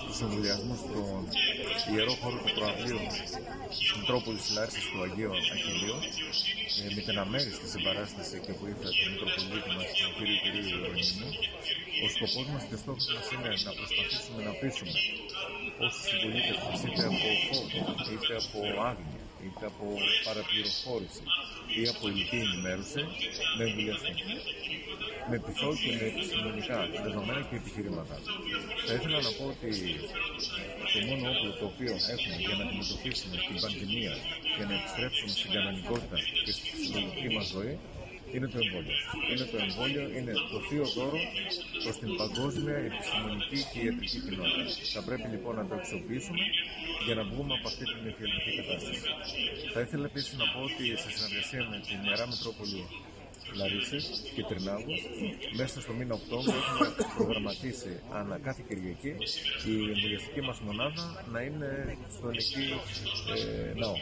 τους εμβολιασμούς στον ιερό χώρο του προαυλίου στην Μητρόπολη Λάρισσας του Αγίου Αχιλλείου, με την αμέριστη συμπαράσταση και βοήθεια του Μητροπολίτη μας, του κ. Ιερονίμου. Ο σκοπός μας και ο στόχος μας είναι να προσπαθήσουμε να πείσουμε όσους συμπολίτες μας, είτε από φόβο, είτε από άγνοια, είτε από παραπληροφόρηση ή από ηλική ενημέρωση, να εμβολιαστούν. Με πειθό και με επιστημονικά δεδομένα και επιχειρήματα. Θα ήθελα να πω ότι το μόνο όπλο το οποίο έχουμε για να αντιμετωπίσουμε την πανδημία και να επιστρέψουμε στην κανονικότητα και στη φυσιολογική μας ζωή είναι το εμβόλιο. Το εμβόλιο είναι το θείο δώρο προς την παγκόσμια επιστημονική και ιατρική κοινότητα. Θα πρέπει λοιπόν να το αξιοποιήσουμε για να βγούμε από αυτή την εφιαλτική κατάσταση. Θα ήθελα επίσης να πω ότι σε συνεργασία με την Ιερά Μητρόπολη Λαρίσσης και Τρινάβους, μέσα στο μήνα Οκτώβριο έχουμε προγραμματίσει κάθε Κυριακή η εμβολιαστική μας μονάδα να είναι στο Νική Ναό.